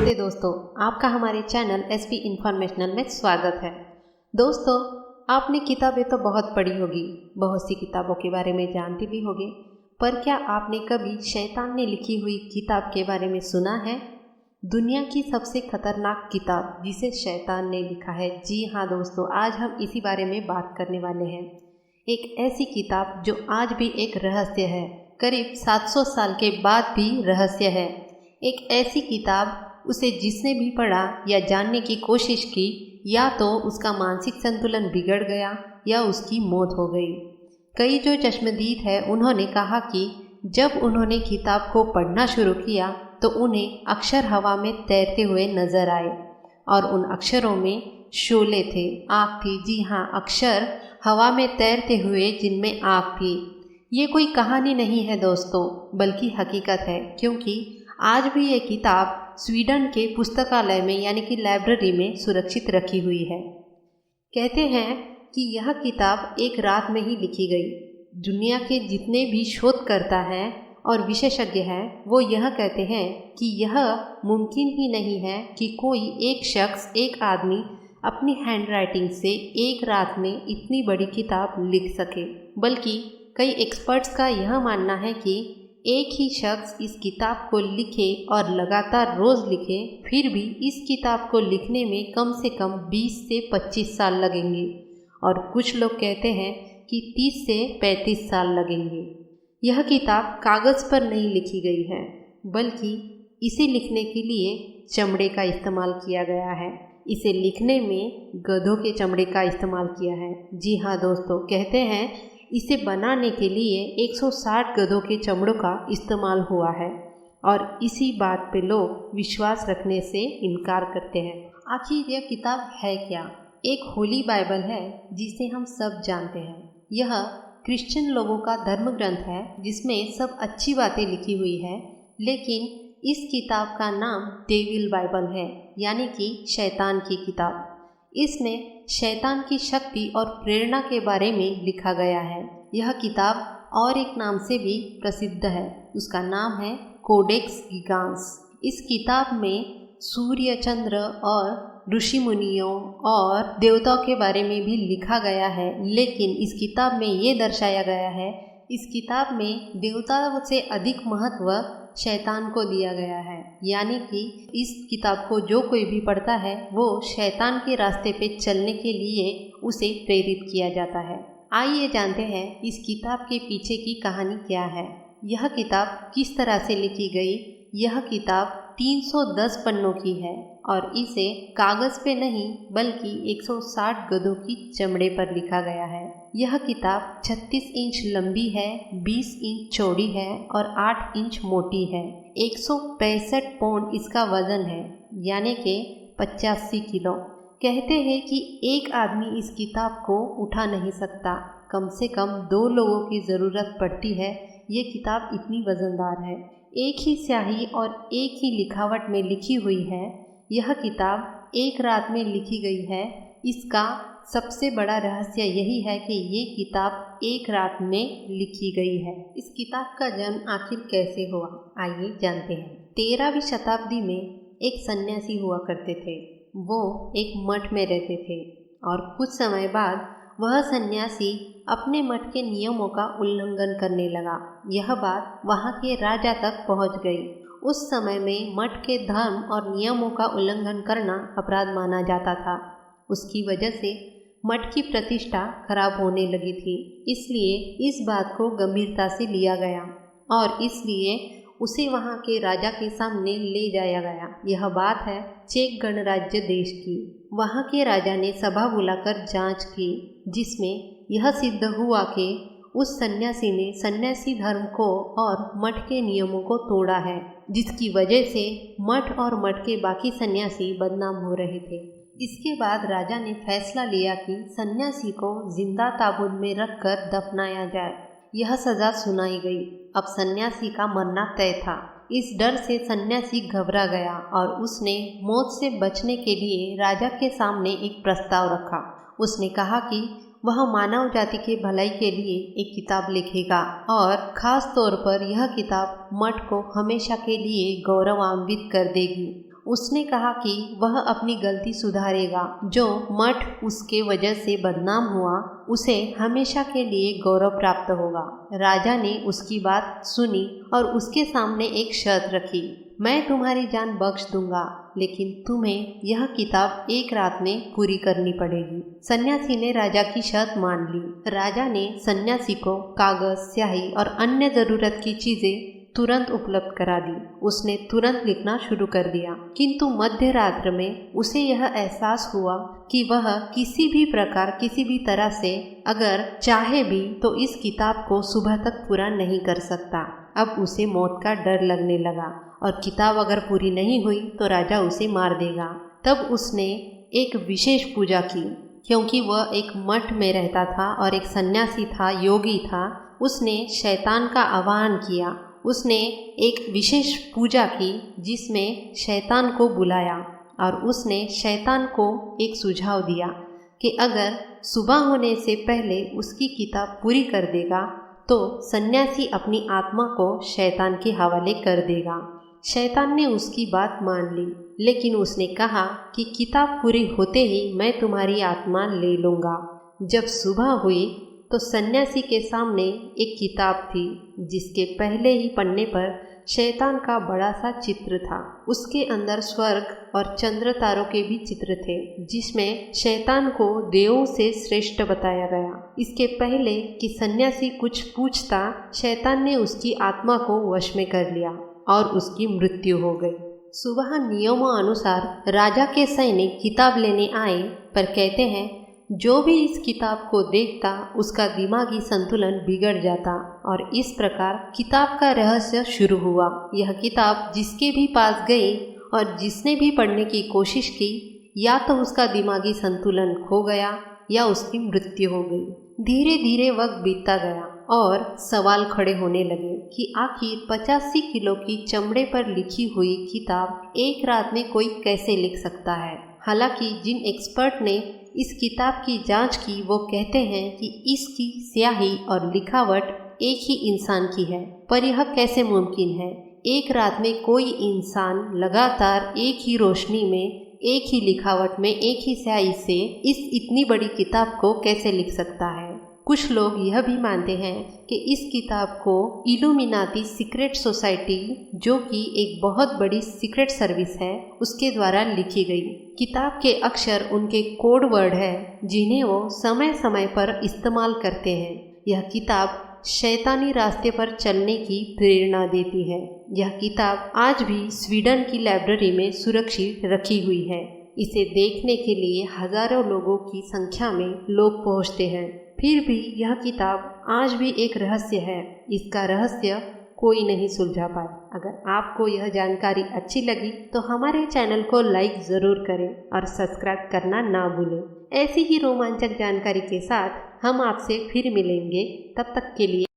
नमस्ते दोस्तों, आपका हमारे चैनल एसपी इंफॉर्मेशनल में स्वागत है। दोस्तों, आपने किताबें तो बहुत पढ़ी होगी, बहुत सी किताबों के बारे में जानते भी होंगे, पर क्या आपने कभी शैतान ने लिखी हुई किताब के बारे में सुना है? दुनिया की सबसे खतरनाक किताब जिसे शैतान ने लिखा है। जी हाँ दोस्तों, आज हम इसी बारे में बात करने वाले हैं। एक ऐसी किताब जो आज भी एक रहस्य है, करीब 700 साल के बाद भी रहस्य है। एक ऐसी किताब, उसे जिसने भी पढ़ा या जानने की कोशिश की, या तो उसका मानसिक संतुलन बिगड़ गया या उसकी मौत हो गई। कई जो चश्मदीद है, उन्होंने कहा कि जब उन्होंने किताब को पढ़ना शुरू किया तो उन्हें अक्षर हवा में तैरते हुए नजर आए और उन अक्षरों में शोले थे, आग थी। जी हाँ, अक्षर हवा में तैरते हुए जिनमें आग थी। ये कोई कहानी नहीं है दोस्तों, बल्कि हकीकत है, क्योंकि आज भी ये किताब स्वीडन के पुस्तकालय में यानी कि लाइब्रेरी में सुरक्षित रखी हुई है। कहते हैं कि यह किताब एक रात में ही लिखी गई। दुनिया के जितने भी शोधकर्ता हैं और विशेषज्ञ हैं, वो यह कहते हैं कि यह मुमकिन ही नहीं है कि कोई एक शख्स, एक आदमी अपनी हैंडराइटिंग से एक रात में इतनी बड़ी किताब लिख सके। बल्कि कई एक्सपर्ट्स का यह मानना है कि एक ही शख्स इस किताब को लिखे और लगातार रोज़ लिखे, फिर भी इस किताब को लिखने में कम से कम 20 से 25 साल लगेंगे, और कुछ लोग कहते हैं कि 30 से 35 साल लगेंगे। यह किताब कागज़ पर नहीं लिखी गई है, बल्कि इसे लिखने के लिए चमड़े का इस्तेमाल किया गया है। इसे लिखने में गधों के चमड़े का इस्तेमाल किया है। जी हाँ दोस्तों, कहते हैं इसे बनाने के लिए 160 गधों के चमड़ों का इस्तेमाल हुआ है, और इसी बात पे लोग विश्वास रखने से इनकार करते हैं। आखिर यह किताब है क्या? एक होली बाइबल है जिसे हम सब जानते हैं। यह क्रिश्चियन लोगों का धर्म ग्रंथ है जिसमें सब अच्छी बातें लिखी हुई है, लेकिन इस किताब का नाम डेविल बाइबल है, यानी कि शैतान की किताब। इसमें शैतान की शक्ति और प्रेरणा के बारे में लिखा गया है। यह किताब और एक नाम से भी प्रसिद्ध है, उसका नाम है कोडेक्स गिगांस। इस किताब में सूर्य, चंद्र और ऋषि मुनियों और देवताओं के बारे में भी लिखा गया है, लेकिन इस किताब में ये दर्शाया गया है, इस किताब में देवताओं से अधिक महत्व शैतान को दिया गया है। यानी कि इस किताब को जो कोई भी पढ़ता है वो शैतान के रास्ते पे चलने के लिए उसे प्रेरित किया जाता है। आइए जानते हैं इस किताब के पीछे की कहानी क्या है, यह किताब किस तरह से लिखी गई। यह किताब 310 पन्नों की है और इसे कागज़ पे नहीं बल्कि 160 गधों की चमड़े पर लिखा गया है। यह किताब 36 इंच लंबी है, 20 इंच चौड़ी है और 8 इंच मोटी है। 165 पाउंड इसका वजन है, यानी कि 85 किलो। कहते हैं कि एक आदमी इस किताब को उठा नहीं सकता, कम से कम 2 लोगों की ज़रूरत पड़ती है। ये किताब इतनी वज़नदार है, एक ही स्याही और एक ही लिखावट में लिखी हुई है। यह किताब एक रात में लिखी गई है। इसका सबसे बड़ा रहस्य यही है कि ये किताब एक रात में लिखी गई है। इस किताब का जन्म आखिर कैसे हुआ, आइए जानते हैं। 13वीं शताब्दी में एक सन्यासी हुआ करते थे। वो एक मठ में रहते थे और कुछ समय बाद वह सन्यासी अपने मठ के नियमों का उल्लंघन करने लगा। यह बात वहाँ के राजा तक पहुँच गई। उस समय में मठ के धर्म और नियमों का उल्लंघन करना अपराध माना जाता था। उसकी वजह से मठ की प्रतिष्ठा खराब होने लगी थी। इसलिए इस बात को गंभीरता से लिया गया और इसलिए उसे वहाँ के राजा के सामने ले जाया गया। यह बात है चेक गणराज्य देश की। वहाँ के राजा ने सभा बुलाकर जांच की, जिसमें यह सिद्ध हुआ कि उस सन्यासी ने सन्यासी धर्म को और मठ के नियमों को तोड़ा है, जिसकी वजह से मठ और मठ के बाकी सन्यासी बदनाम हो रहे थे। इसके बाद राजा ने फैसला लिया कि सन्यासी को जिंदा ताबूत में रखकर दफनाया जाए। यह सजा सुनाई गई। अब सन्यासी का मरना तय था। इस डर से सन्यासी घबरा गया और उसने मौत से बचने के लिए राजा के सामने एक प्रस्ताव रखा। उसने कहा कि वह मानव जाति के भलाई के लिए एक किताब लिखेगा और खास तौर पर यह किताब मठ को हमेशा के लिए गौरवान्वित कर देगी। उसने कहा कि वह अपनी गलती सुधारेगा। जो मठ उसके वजह से बदनाम हुआ उसे हमेशा के लिए गौरव प्राप्त होगा। राजा ने उसकी बात सुनी और उसके सामने एक शर्त रखी, मैं तुम्हारी जान बख्श दूंगा, लेकिन तुम्हें यह किताब एक रात में पूरी करनी पड़ेगी। सन्यासी ने राजा की शर्त मान ली। राजा ने सन्यासी को कागज, स्याही और अन्य जरूरत की चीजें तुरंत उपलब्ध करा दी। उसने तुरंत लिखना शुरू कर दिया, किंतु मध्य रात्र में उसे यह एहसास हुआ कि वह किसी भी प्रकार, किसी भी तरह से अगर चाहे भी तो इस किताब को सुबह तक पूरा नहीं कर सकता। अब उसे मौत का डर लगने लगा और किताब अगर पूरी नहीं हुई तो राजा उसे मार देगा। तब उसने एक विशेष पूजा की, क्योंकि वह एक मठ में रहता था और एक सन्यासी था, योगी था। उसने शैतान का आवाहन किया। उसने एक विशेष पूजा की जिसमें शैतान को बुलाया और उसने शैतान को एक सुझाव दिया कि अगर सुबह होने से पहले उसकी किताब पूरी कर देगा तो सन्यासी अपनी आत्मा को शैतान के हवाले कर देगा। शैतान ने उसकी बात मान ली, लेकिन उसने कहा कि किताब पूरी होते ही मैं तुम्हारी आत्मा ले लूँगा। जब सुबह हुई तो सन्यासी के सामने एक किताब थी जिसके पहले ही पन्ने पर शैतान का बड़ा सा चित्र था। उसके अंदर स्वर्ग और चंद्र तारों के भी चित्र थे, जिसमें शैतान को देवों से श्रेष्ठ बताया गया। इसके पहले कि सन्यासी कुछ पूछता, शैतान ने उसकी आत्मा को वश में कर लिया और उसकी मृत्यु हो गई। सुबह नियमों अनुसार राजा के सैनिक किताब लेने आए, पर कहते हैं जो भी इस किताब को देखता उसका दिमागी संतुलन बिगड़ जाता। और इस प्रकार किताब का रहस्य शुरू हुआ। यह किताब जिसके भी पास गई और जिसने भी पढ़ने की कोशिश की, या तो उसका दिमागी संतुलन खो गया या उसकी मृत्यु हो गई। धीरे धीरे वक्त बीतता गया और सवाल खड़े होने लगे कि आखिर 85 किलो की चमड़े पर लिखी हुई किताब एक रात में कोई कैसे लिख सकता है। हालांकि जिन एक्सपर्ट ने इस किताब की जांच की वो कहते हैं कि इसकी स्याही और लिखावट एक ही इंसान की है, पर यह कैसे मुमकिन है? एक रात में कोई इंसान लगातार एक ही रोशनी में, एक ही लिखावट में, एक ही स्याही से इस इतनी बड़ी किताब को कैसे लिख सकता है? कुछ लोग यह भी मानते हैं कि इस किताब को इल्यूमिनाती सीक्रेट सोसाइटी, जो कि एक बहुत बड़ी सीक्रेट सर्विस है, उसके द्वारा लिखी गई। किताब के अक्षर उनके कोड वर्ड है जिन्हें वो समय समय पर इस्तेमाल करते हैं। यह किताब शैतानी रास्ते पर चलने की प्रेरणा देती है। यह किताब आज भी स्वीडन की लाइब्रेरी में सुरक्षित रखी हुई है। इसे देखने के लिए हजारों लोगों की संख्या में लोग पहुंचते हैं। फिर भी यह किताब आज भी एक रहस्य है। इसका रहस्य कोई नहीं सुलझा पाया। अगर आपको यह जानकारी अच्छी लगी तो हमारे चैनल को लाइक ज़रूर करें और सब्सक्राइब करना ना भूलें। ऐसी ही रोमांचक जानकारी के साथ हम आपसे फिर मिलेंगे। तब तक के लिए